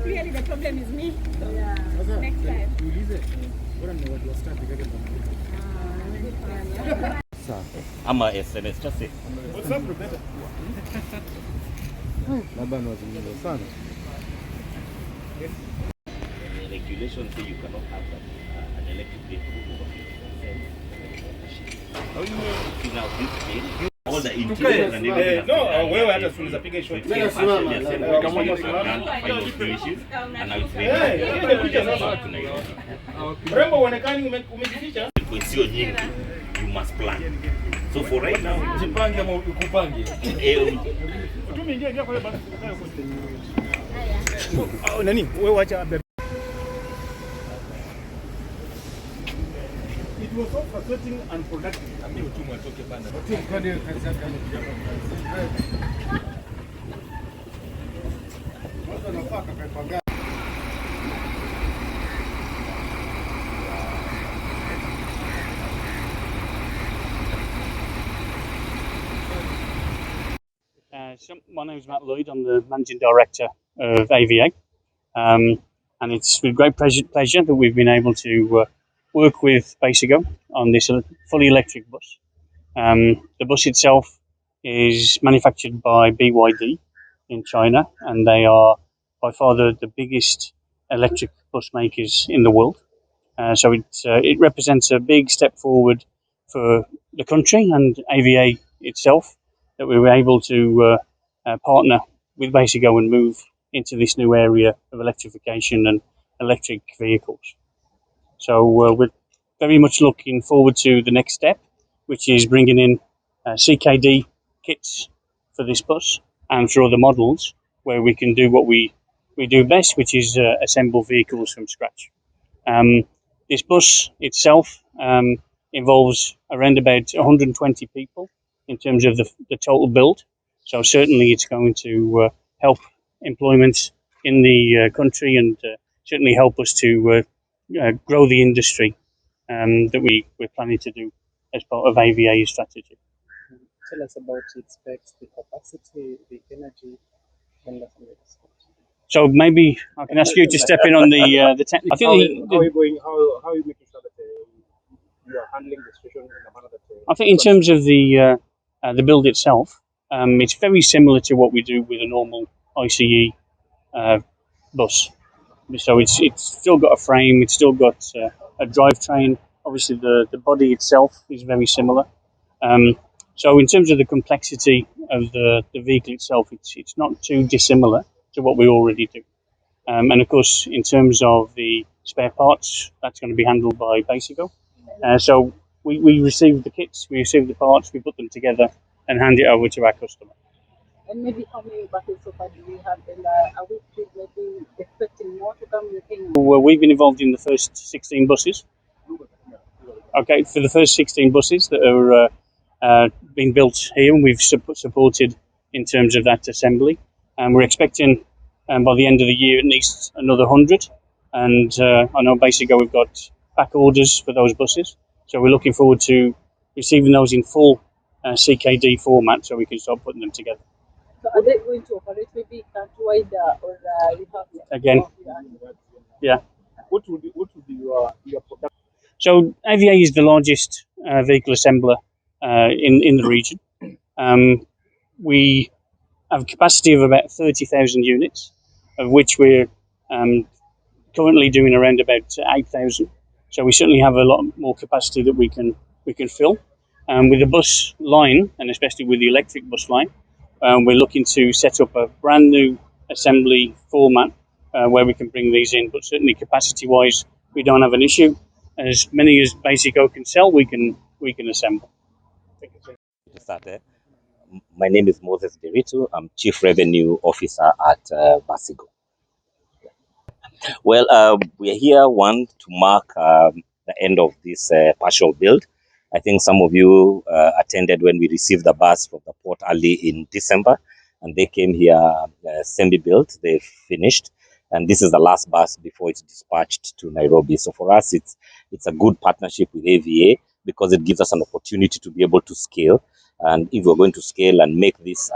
Clearly the problem is me. So next time. Ama SMS just say. What's up, Rebecca? Regulations say you cannot have an electric vehicle over 50%. How you know this bill? All the interiors and everything. No, wewe hata tunaweza piga shot. Kama final finishes and now it's ready. Rembo uonekani umejificha. Sio nyingi. You must plan. So for right now, jipange ama ukupange. Tumeingia kwa basi. Nani? Wewe acha. It was so frustrating and productive. Mimi utumwa toke bana. My name is Matt Lloyd. I'm the Managing Director of AVA. And it's with great pleasure that we've been able to work with Basigo on this fully electric bus. The bus itself is manufactured by BYD in China, and they are by far the biggest electric bus makers in the world. So it represents a big step forward for the country and AVA itself, that we were able to partner with Basigo and move into this new area of electrification and electric vehicles. So we're very much looking forward to the next step, which is bringing in CKD kits for this bus and for other models, where we can do what we do best, which is assemble vehicles from scratch. This bus itself involves around about 120 people in terms of the total build. So certainly it's going to help employment in the country and certainly help us to grow the industry that we're planning to do as part of AVA's strategy. tell us about its specs, the capacity, the energy, and the So maybe I can ask you to step in on the technical. I think how are you going? How are you making sure that you are handling the situation in a manner that? I think in terms of the build itself, it's very similar to what we do with a normal ICE bus. So it's still got a frame, it's still got a drivetrain. Obviously, the body itself is very similar. So in terms of the complexity of the vehicle itself, it's not too dissimilar to what we already do. And of course, in terms of the spare parts, that's going to be handled by Basico. So we receive the kits, we receive the parts, we put them together and hand it over to our customer. And maybe how many buses so far do we have? And are we maybe expecting more to come in Kenya? Well, we've been involved in the first 16 buses. Okay, for the first 16 buses that are being built here, and we've supported in terms of that assembly. And we're expecting by the end of the year at least another 100. And I know basically we've got back orders for those buses. So we're looking forward to receiving those in full CKD format so we can start putting them together. So are they going to operate maybe countrywide or you have Again, yeah. What would be your production? So AVA is the largest vehicle assembler in the region. We have a capacity of about 30,000 units, of which we're currently doing around about 8,000. So we certainly have a lot more capacity that we can fill. With the bus line, and especially with the electric bus line, we're looking to set up a brand new assembly format where we can bring these in. But certainly capacity-wise, we don't have an issue. As many as Basico can sell, we can assemble. To start there, my name is Moses Derito. I'm Chief Revenue Officer at Basico. Well, we are here, to mark the end of this partial build. I think some of you attended when we received the bus from the port early in December, and they came here semi-built. They finished, and this is the last bus before it's dispatched to Nairobi. So for us, it's a good partnership with AVA because it gives us an opportunity to be able to scale. And if we're going to scale and make this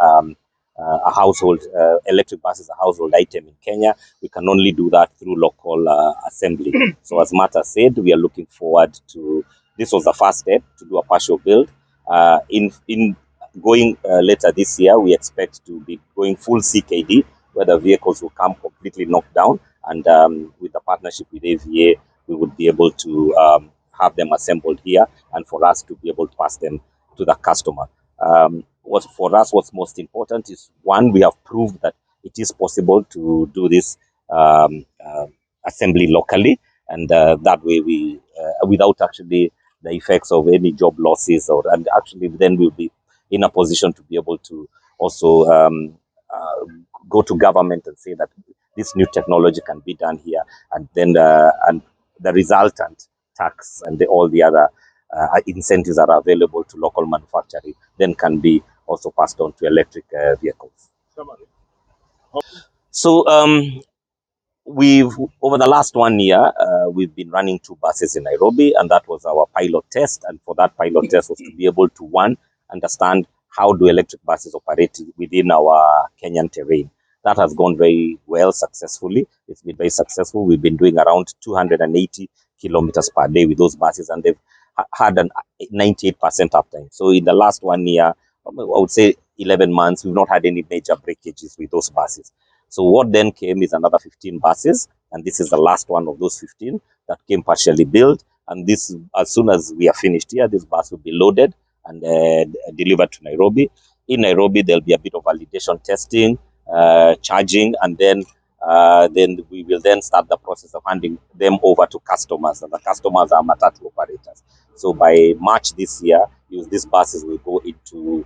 a household, electric bus is a household item in Kenya, we can only do that through local assembly. So as Martha said, we are looking forward to, this was the first step to do a partial build. In going later this year, we expect to be going full CKD, where the vehicles will come completely knocked down. And with the partnership with AVA, we would be able to have them assembled here and for us to be able to pass them to the customer. For us, what's most important is, one, we have proved that it is possible to do this assembly locally, and that way we, without actually the effects of any job losses, and actually then we'll be in a position to be able to also go to government and say that this new technology can be done here, and then and the resultant tax and all the other incentives that are available to local manufacturing then can be also passed on to electric vehicles. So over the last 1 year, we've been running 2 buses in Nairobi, and that was our pilot test. And for that pilot test was to be able to, one, understand how do electric buses operate within our Kenyan terrain. That has gone very well successfully. It's been very successful. We've been doing around 280 kilometers per day with those buses, and they've had an 98% uptime. So in the last 1 year, I would say 11 months, we've not had any major breakages with those buses. So what then came is another 15 buses, and this is the last one of those 15 that came partially built. And this, as soon as we are finished here, this bus will be loaded and delivered to Nairobi. In Nairobi, there'll be a bit of validation testing, charging, and then we will then start the process of handing them over to customers, and the customers are matatu operators. So by March this year, these buses will go into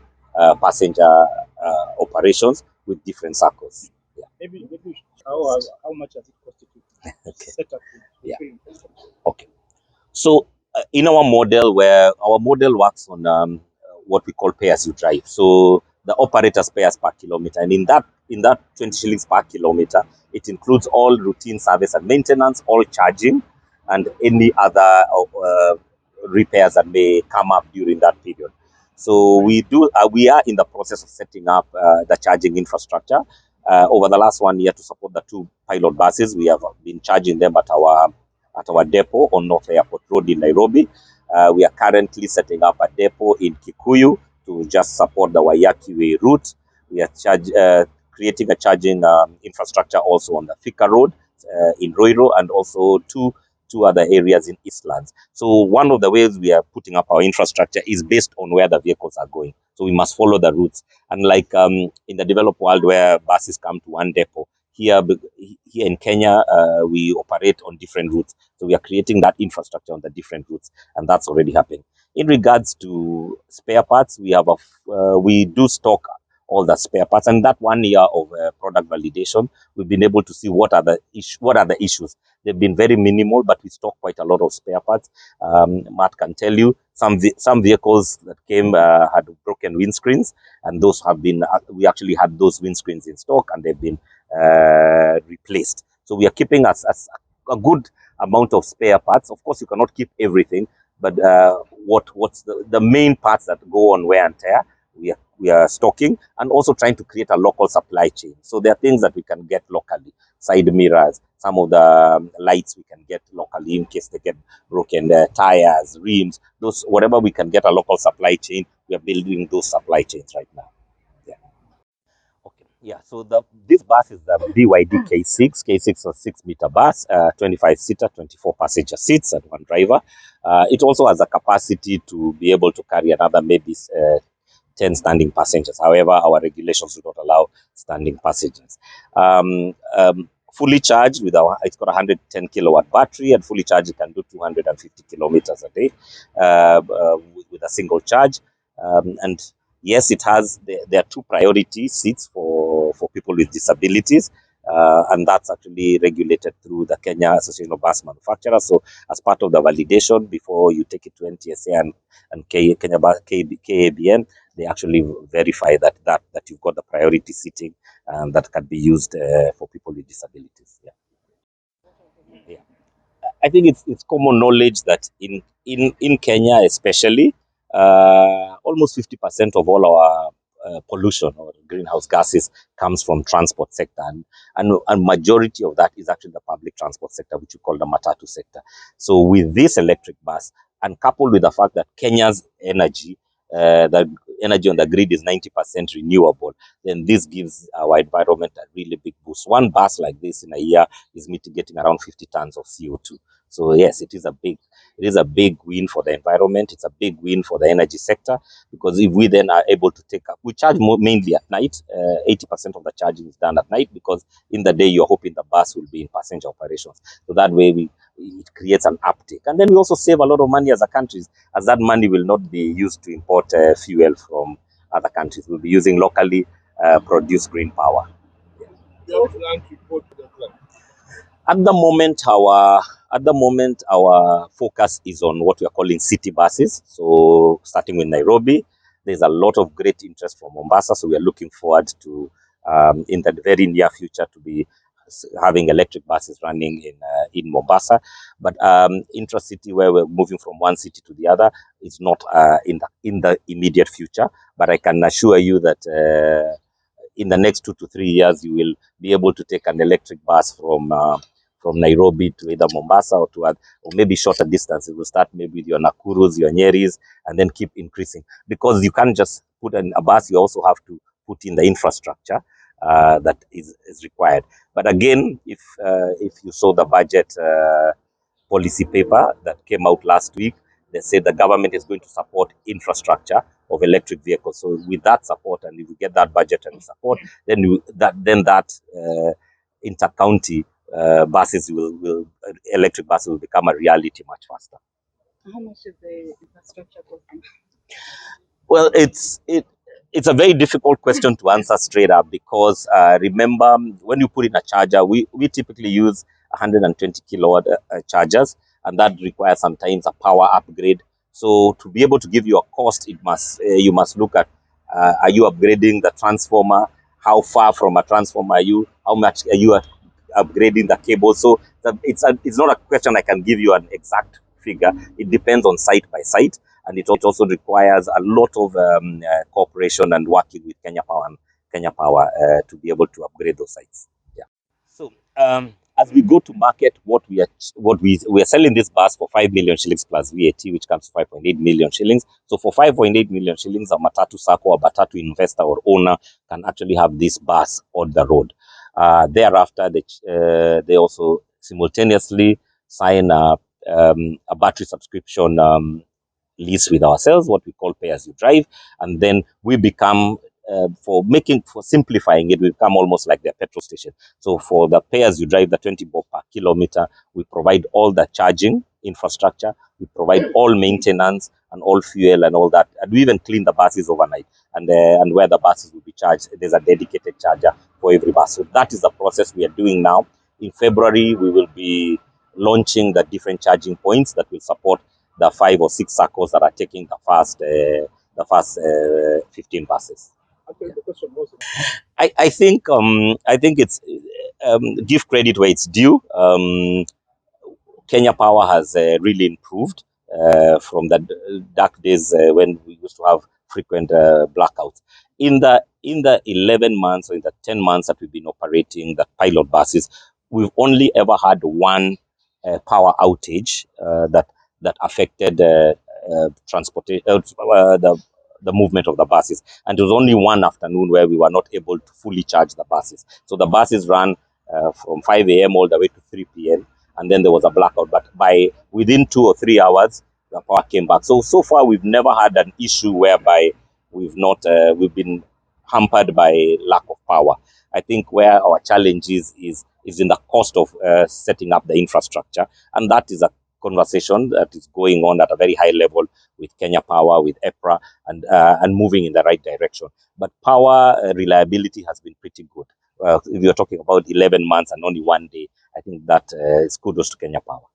passenger operations with different circles. Yeah. Maybe how much has it costed you to set up? Yeah. Okay. So in our model, where our model works on what we call pay as you drive. So the operators pay us per kilometer, and in that 20 shillings per kilometer, it includes all routine service and maintenance, all charging, and any other repairs that may come up during that period. So we are in the process of setting up the charging infrastructure. Over the last 1 year to support the 2 pilot buses, we have been charging them at our depot on North Airport Road in Nairobi. We are currently setting up a depot in Kikuyu to just support the Waiyaki Way route. We are creating a charging infrastructure also on the Thika Road in Roiro, and also two other areas in Eastlands. So one of the ways we are putting up our infrastructure is based on where the vehicles are going. So we must follow the routes. Unlike in the developed world where buses come to one depot, here in Kenya, we operate on different routes. So we are creating that infrastructure on the different routes, and that's already happening. In regards to spare parts, we do stock all the spare parts, and that 1 year of product validation, we've been able to see what are the issues. They've been very minimal, but we stock quite a lot of spare parts. Matt can tell you some vehicles that came had broken windscreens, and those have been we actually had those windscreens in stock, and they've been replaced. So we are keeping a good amount of spare parts. Of course, you cannot keep everything, but what's the main parts that go on wear and tear, we are stocking, and also trying to create a local supply chain. So there are things that we can get locally, side mirrors, some of the lights we can get locally in case they get broken, tires, rims, those whatever we can get a local supply chain. We are building those supply chains right now. Yeah. Okay. Yeah. So this bus is the BYD K6. K6 is a 6-meter bus, 25-seater, 24 passenger seats, and 1 driver. It also has a capacity to be able to carry another maybe 10 standing passengers. However, our regulations do not allow standing passengers. Fully charged it's got a 110 kilowatt battery, and fully charged it can do 250 kilometers a day with a single charge. And yes, it has. There are 2 priority seats for people with disabilities. And that's actually regulated through the Kenya Association of Bus Manufacturers. So as part of the validation, before you take it to NTSA and KABN, they actually verify that you've got the priority seating that can be used for people with disabilities. Yeah. Yeah. I think it's common knowledge that in Kenya especially, almost 50% of all our pollution or greenhouse gases comes from transport sector, and majority of that is actually the public transport sector, which we call the matatu sector. So with this electric bus, and coupled with the fact that Kenya's the energy on the grid is 90% renewable, then this gives our environment a really big boost. One bus like this in a year is mitigating around 50 tons of CO2. So yes, it is a big win for the environment. It's a big win for the energy sector, because if we then are able to we charge mainly at night. 80% of the charging is done at night, because in the day you're hoping the bus will be in passenger operations. So that way it creates an uptick, and then we also save a lot of money as a country, as that money will not be used to import fuel from other countries. We'll be using locally produced green power. At the moment, our focus is on what we are calling city buses. So starting with Nairobi, there's a lot of great interest from Mombasa. So we are looking forward to, in the very near future, to be having electric buses running in Mombasa. But intra-city, where we're moving from one city to the other, is not in the immediate future. But I can assure you that in the next 2 to 3 years, you will be able to take an electric bus from Nairobi to either Mombasa or maybe shorter distance. It will start maybe with your Nakurus, your Nyeris, and then keep increasing. Because you can't just put in a bus, you also have to put in the infrastructure that is required. But again, if you saw the budget policy paper that came out last week, they said the government is going to support infrastructure of electric vehicles. So with that support, and if we get that budgetary support, then that inter-county buses electric buses will become a reality much faster. How much is the infrastructure costing? Well, it's a very difficult question to answer straight up, because remember, when you put in a charger, we typically use 120 kilowatt chargers, and that requires sometimes a power upgrade. So to be able to give you a cost, you must look at, are you upgrading the transformer? How far from a transformer are you? How much are you upgrading the cable? So it's not a question I can give you an exact figure. It depends on site by site. and it also requires a lot of cooperation and working with Kenya Power to be able to upgrade those sites. Yeah. So as we go to market, what we are selling this bus for 5 million shillings plus VAT, which comes to 5.8 million shillings. So for 5.8 million shillings, a matatu sacco or matatu investor or owner can actually have this bus on the road. Thereafter, they also simultaneously sign a battery subscription lease with ourselves, what we call pay as you drive, and then we become for simplifying it, we become almost like their petrol station. So for the pay as you drive, the 20 bob per kilometer, we provide all the charging infrastructure, we provide all maintenance and all fuel and all that, and we even clean the buses overnight. And where the buses will be charged, there's a dedicated charger for every bus. So that is the process we are doing now. In February, we will be launching the different charging points that will support the 5 or 6 circles that are taking the first 15 buses. Actually, the question was, I think it's give credit where it's due. Kenya Power has really improved from the dark days when we used to have frequent blackouts. In the 11 months or in the 10 months that we've been operating the pilot buses, we've only ever had one power outage that affected transportation, the movement of the buses. And it was only one afternoon where we were not able to fully charge the buses. So the buses ran from 5 a.m. all the way to 3 p.m. and then there was a blackout. But within 2 or 3 hours, the power came back. So far we've never had an issue whereby we've been hampered by lack of power. I think where our challenge is in the cost of setting up the infrastructure, and that is a conversation that is going on at a very high level with Kenya Power, with EPRA, and moving in the right direction. But power reliability has been pretty good. If you're talking about 11 months and only one day, I think that is kudos to Kenya Power.